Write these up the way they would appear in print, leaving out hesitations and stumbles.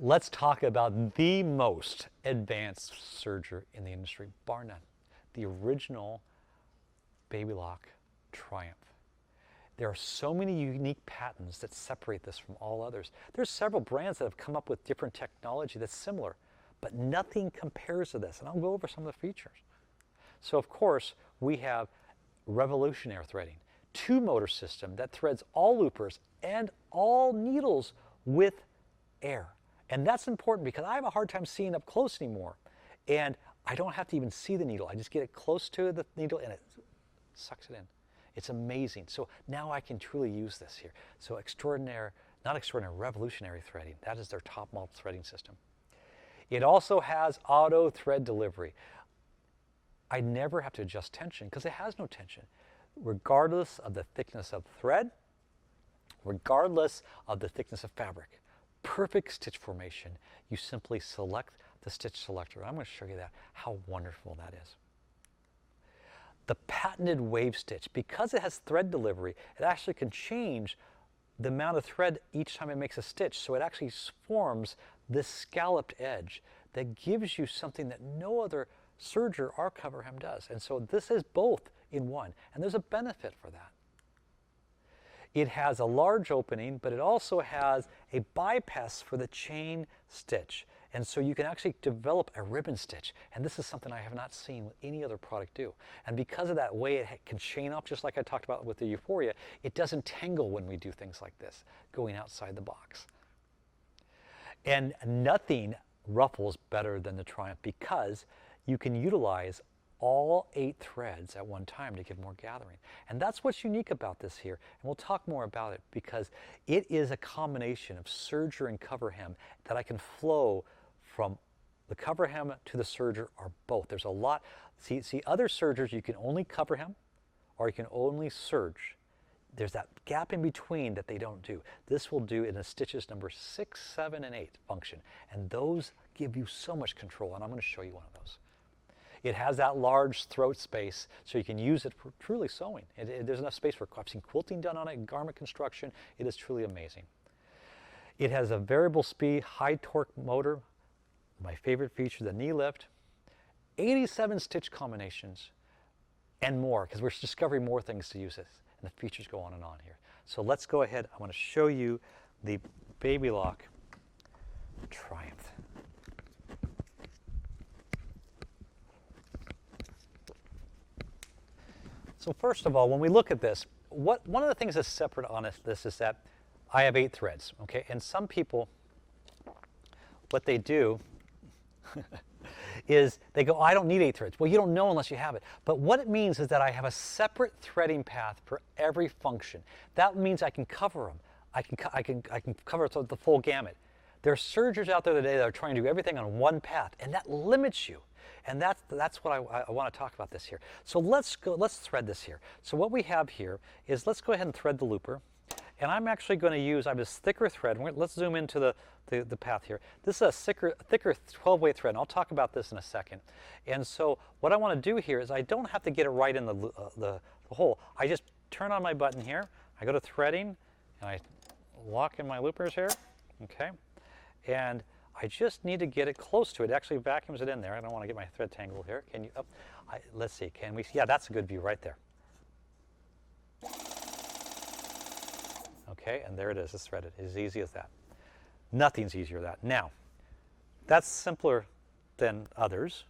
Let's talk about the most advanced serger in the industry, bar none. The original Baby Lock Triumph. There are so many unique patents that separate this from all others. There's several brands that have come up with different technology that's similar, but nothing compares to this. And I'll go over some of the features. So of course, we have revolutionary threading, two-motor system that threads all loopers and all needles with air. And that's important because I have a hard time seeing up close anymore. And I don't have to even see the needle. I just get it close to the needle and it sucks it in. It's amazing. So now I can truly use this here. So extraordinary, not extraordinary, revolutionary threading. That is their top model threading system. It also has auto thread delivery. I never have to adjust tension because it has no tension. Regardless of the thickness of thread, regardless of the thickness of fabric. Perfect stitch formation. You simply select the stitch selector. I'm going to show you that, how wonderful that is. The patented wave stitch, because it has thread delivery, it actually can change the amount of thread each time it makes a stitch. So it actually forms this scalloped edge that gives you something that no other serger or cover hem does. And so this is both in one, and there's a benefit for that. It has a large opening, but it also has a bypass for the chain stitch. And so you can actually develop a ribbon stitch. And this is something I have not seen with any other product do. And because of that way it can chain up, just like I talked about with the Euphoria, it doesn't tangle when we do things like this, going outside the box. And nothing ruffles better than the Triumph because you can utilize all 8 threads at one time to give more gathering. And that's what's unique about this here. And we'll talk more about it because it is a combination of serger and cover hem that I can flow from the cover hem to the serger or both. There's a lot. See other sergers, you can only cover hem or you can only serge. There's that gap in between that they don't do. This will do in the stitches number 6, 7, and 8 function. And those give you so much control. And I'm going to show you one of those. It has that large throat space, so you can use it for truly sewing. There's enough space for, I've seen quilting done on it, garment construction. It is truly amazing. It has a variable speed, high torque motor. My favorite feature, the knee lift. 87 stitch combinations and more, because we're discovering more things to use this. And the features go on and on here. So let's go ahead. I want to show you the Baby Lock Triumph. So first of all, when we look at this, one of the things that's separate on this is that I have 8 threads, okay? And some people, what they do is they go, oh, I don't need 8 threads. Well, you don't know unless you have it. But what it means is that I have a separate threading path for every function. That means I can cover them. I can cover the full gamut. There are sergers out there today that are trying to do everything on one path, and that limits you. And that's what I want to talk about this here. So let's thread this here. So what we have here is, let's go ahead and thread the looper. And I'm actually going to use, I have this thicker thread. Let's zoom into the path here. This is a thicker 12-way thread, and I'll talk about this in a second. And so what I want to do here is I don't have to get it right in the hole. I just turn on my button here. I go to threading, and I lock in my loopers here. Okay. And I just need to get it close to it. It actually vacuums it in there. I don't want to get my thread tangled here. Can you, let's see, can we, yeah, that's a good view right there. Okay, and there it is, it's threaded. It's as easy as that. Nothing's easier than that. Now, that's simpler than others.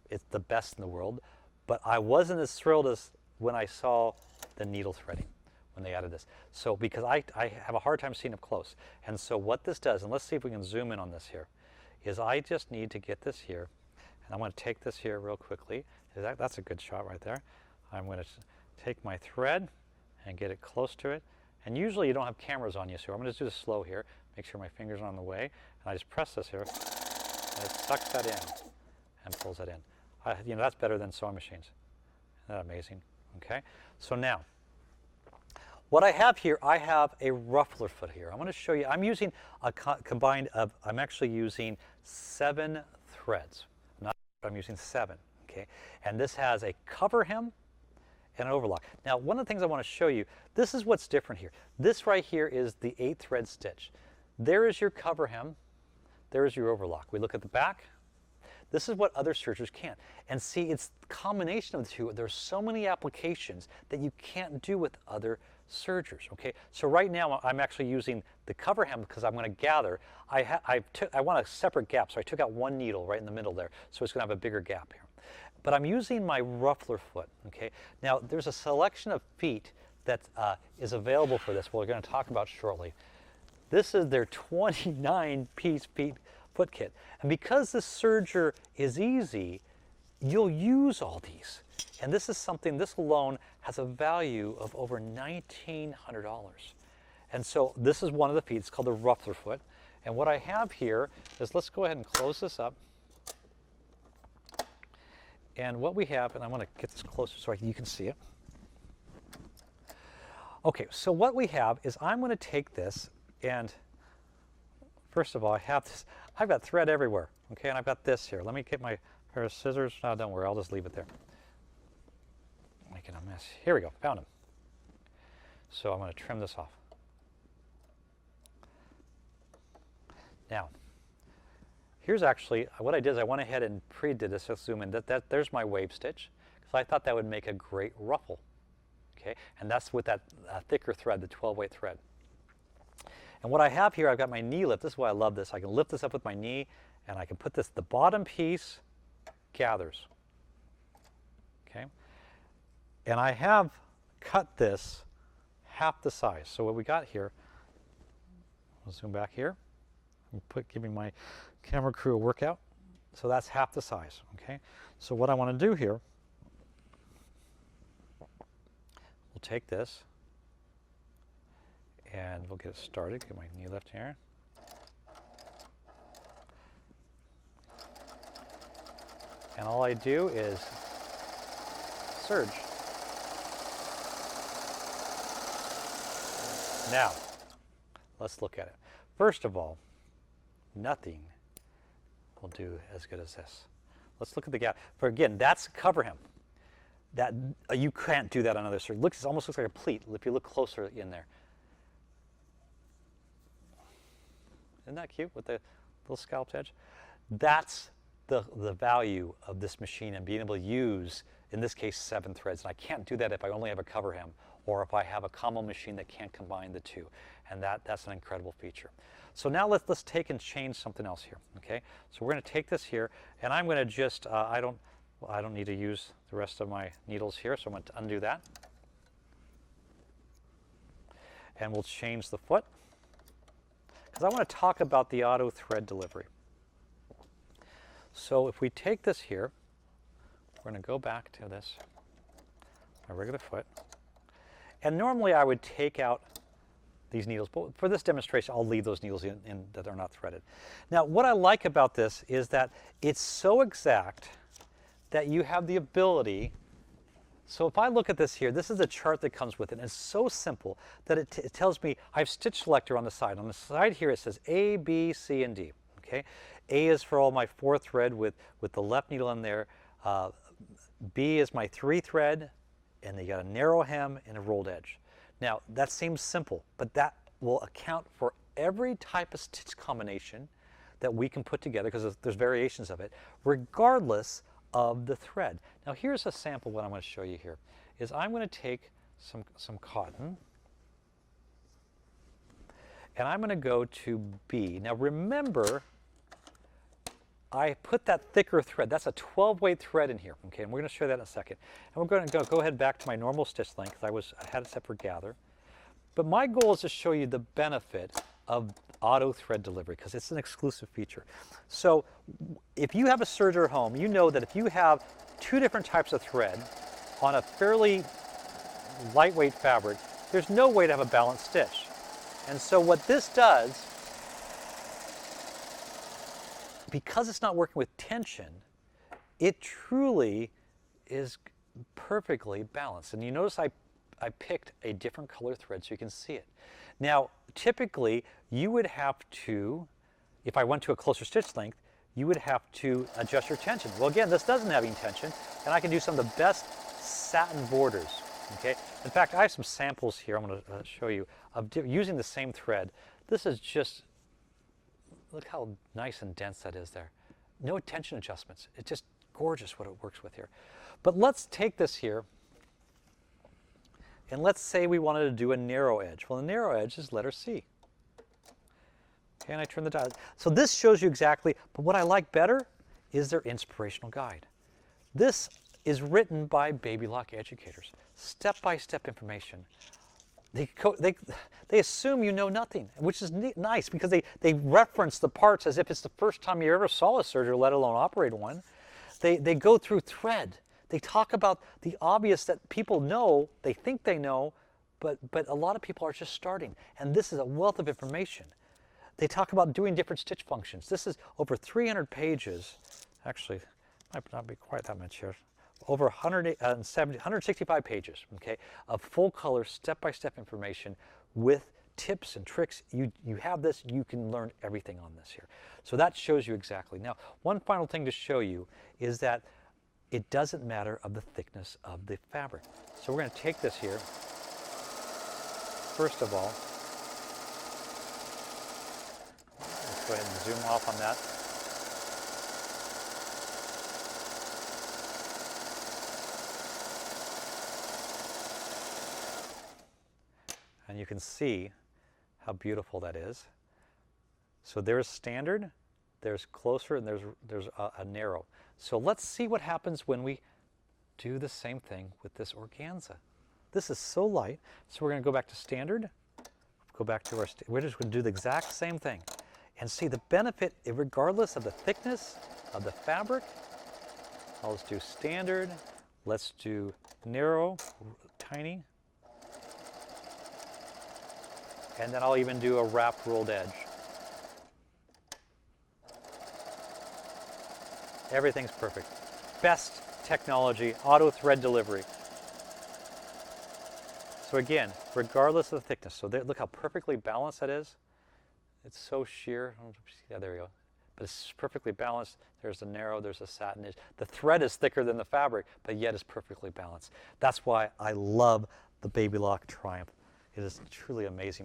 It's the best in the world, but I wasn't as thrilled as when I saw the needle threading when they added this. So, because I have a hard time seeing up close. And so what this does, and let's see if we can zoom in on this here, is I just need to get this here, and I'm going to take this here real quickly. That's a good shot right there. I'm going to take my thread and get it close to it. And usually you don't have cameras on you, so I'm going to do this slow here, make sure my fingers are on the way, and I just press this here, and it sucks that in and pulls that in. You know, that's better than sewing machines. Isn't that amazing? Okay, so now, what I have here, I have a ruffler foot here. I'm going to show you, I'm using a combined of, I'm actually using 7 threads. I'm using 7, okay? And this has a cover hem and an overlock. Now, one of the things I want to show you, this is what's different here. This right here is the 8 thread stitch. There is your cover hem. there's your overlock. We look at the back. This is what other sergers can't. And see, it's the combination of the two. There's so many applications that you can't do with other sergers, okay? So right now I'm actually using the cover hem because I'm going to gather. I want a separate gap, so I took out one needle right in the middle there, so it's going to have a bigger gap here. But I'm using my Ruffler Foot, okay? Now there's a selection of feet that is available for this, we're going to talk about shortly. This is their 29-piece foot kit. And because this serger is easy, you'll use all these. And this is something, this alone has a value of over $1,900. And so this is one of the feet. It's called the Ruffler Foot. And what I have here is, let's go ahead and close this up. And what we have, and I want to get this closer so you can see it. Okay, so what we have is I'm going to take this, and first of all, I have this. I've got thread everywhere, okay, and I've got this here. Let me get my pair of scissors. No, don't worry, I'll just leave it there. Making a mess. Here we go, found them. So I'm going to trim this off. Now, here's actually what I did is I went ahead and pre-did this. Let's zoom in. There's my wave stitch, because I thought that would make a great ruffle. Okay, and that's with that thicker thread, the 12-weight thread. And what I have here, I've got my knee lift. This is why I love this. I can lift this up with my knee, and I can put this, the bottom piece gathers. Okay, and I have cut this half the size. So what we got here, I'll zoom back here, and giving my camera crew a workout. So that's half the size. Okay, so what I want to do here, we'll take this and we'll get it started. Get my knee lift here. And all I do is serge. Now, let's look at it. First of all, nothing will do as good as this. Let's look at the gap. For again, that's cover hem. That you can't do that on other serge. It almost looks like a pleat if you look closer in there. Isn't that cute with the little scalloped edge? That's the value of this machine and being able to use, in this case, 7 threads. And I can't do that if I only have a cover hem or if I have a combo machine that can't combine the two. And that's an incredible feature. So now let's take and change something else here. Okay, so we're going to take this here, and I'm going to just I don't need to use the rest of my needles here, so I'm going to undo that, and we'll change the foot because I want to talk about the auto thread delivery. So if we take this here, we're going to go back to this, my regular foot, and normally I would take out these needles, but for this demonstration I'll leave those needles in that are not threaded. Now what I like about this is that it's so exact that you have the ability, so if I look at this here, this is a chart that comes with it, and it's so simple that it tells me I have stitch selector on the side. On the side here it says A, B, C, and D. Okay, A is for all my 4 thread with the left needle in there. B is my 3 thread, and you got a narrow hem and a rolled edge. Now, that seems simple, but that will account for every type of stitch combination that we can put together, because there's variations of it, regardless of the thread. Now, here's a sample. What I'm going to show you here is I'm going to take some cotton, and I'm going to go to B. Now, remember, I put that thicker thread. That's a 12-weight thread in here, okay? And we're going to show that in a second. And we're going to go ahead back to my normal stitch length. I had it set for gather. But my goal is to show you the benefit of auto thread delivery, because it's an exclusive feature. So if you have a serger at home, you know that if you have 2 different types of thread on a fairly lightweight fabric, there's no way to have a balanced stitch. And so what this does, because it's not working with tension, it truly is perfectly balanced. And you notice I picked a different color thread so you can see it. Now, typically, you would have to, if I went to a closer stitch length, you would have to adjust your tension. Well, again, this doesn't have any tension, and I can do some of the best satin borders. Okay. In fact, I have some samples here I'm going to show you of using the same thread. This is just Look how nice and dense that is there. No tension adjustments. It's just gorgeous what it works with here. But let's take this here, and let's say we wanted to do a narrow edge. Well, the narrow edge is letter C. Okay, and I turn the dial. So this shows you exactly, but what I like better is their inspirational guide. This is written by Baby Lock educators. Step-by-step information. They assume you know nothing, which is nice because they reference the parts as if it's the first time you ever saw a serger, let alone operate one. They go through thread. They talk about the obvious that people know, they think they know, but a lot of people are just starting. And this is a wealth of information. They talk about doing different stitch functions. This is over 300 pages. Actually, might not be quite that much here. Over 165 pages, okay, of full color step-by-step information with tips and tricks. You have this, you can learn everything on this here. So that shows you exactly. Now, one final thing to show you is that it doesn't matter of the thickness of the fabric. So we're going to take this here. First of all, let's go ahead and zoom off on that. And you can see how beautiful that is. So there's standard, there's closer, and there's a narrow. So let's see what happens when we do the same thing with this organza. This is so light. So we're going to go back to standard, go back to we're just going to do the exact same thing. And see the benefit, regardless of the thickness of the fabric. Let's do standard, let's do narrow, tiny. And then I'll even do a wrapped rolled edge. Everything's perfect. Best technology, auto thread delivery. So again, regardless of the thickness, so there, look how perfectly balanced that is. It's so sheer. Yeah, there we go. But it's perfectly balanced. There's the narrow, there's a satin edge. The thread is thicker than the fabric, but yet it's perfectly balanced. That's why I love the Baby Lock Triumph. It is truly amazing.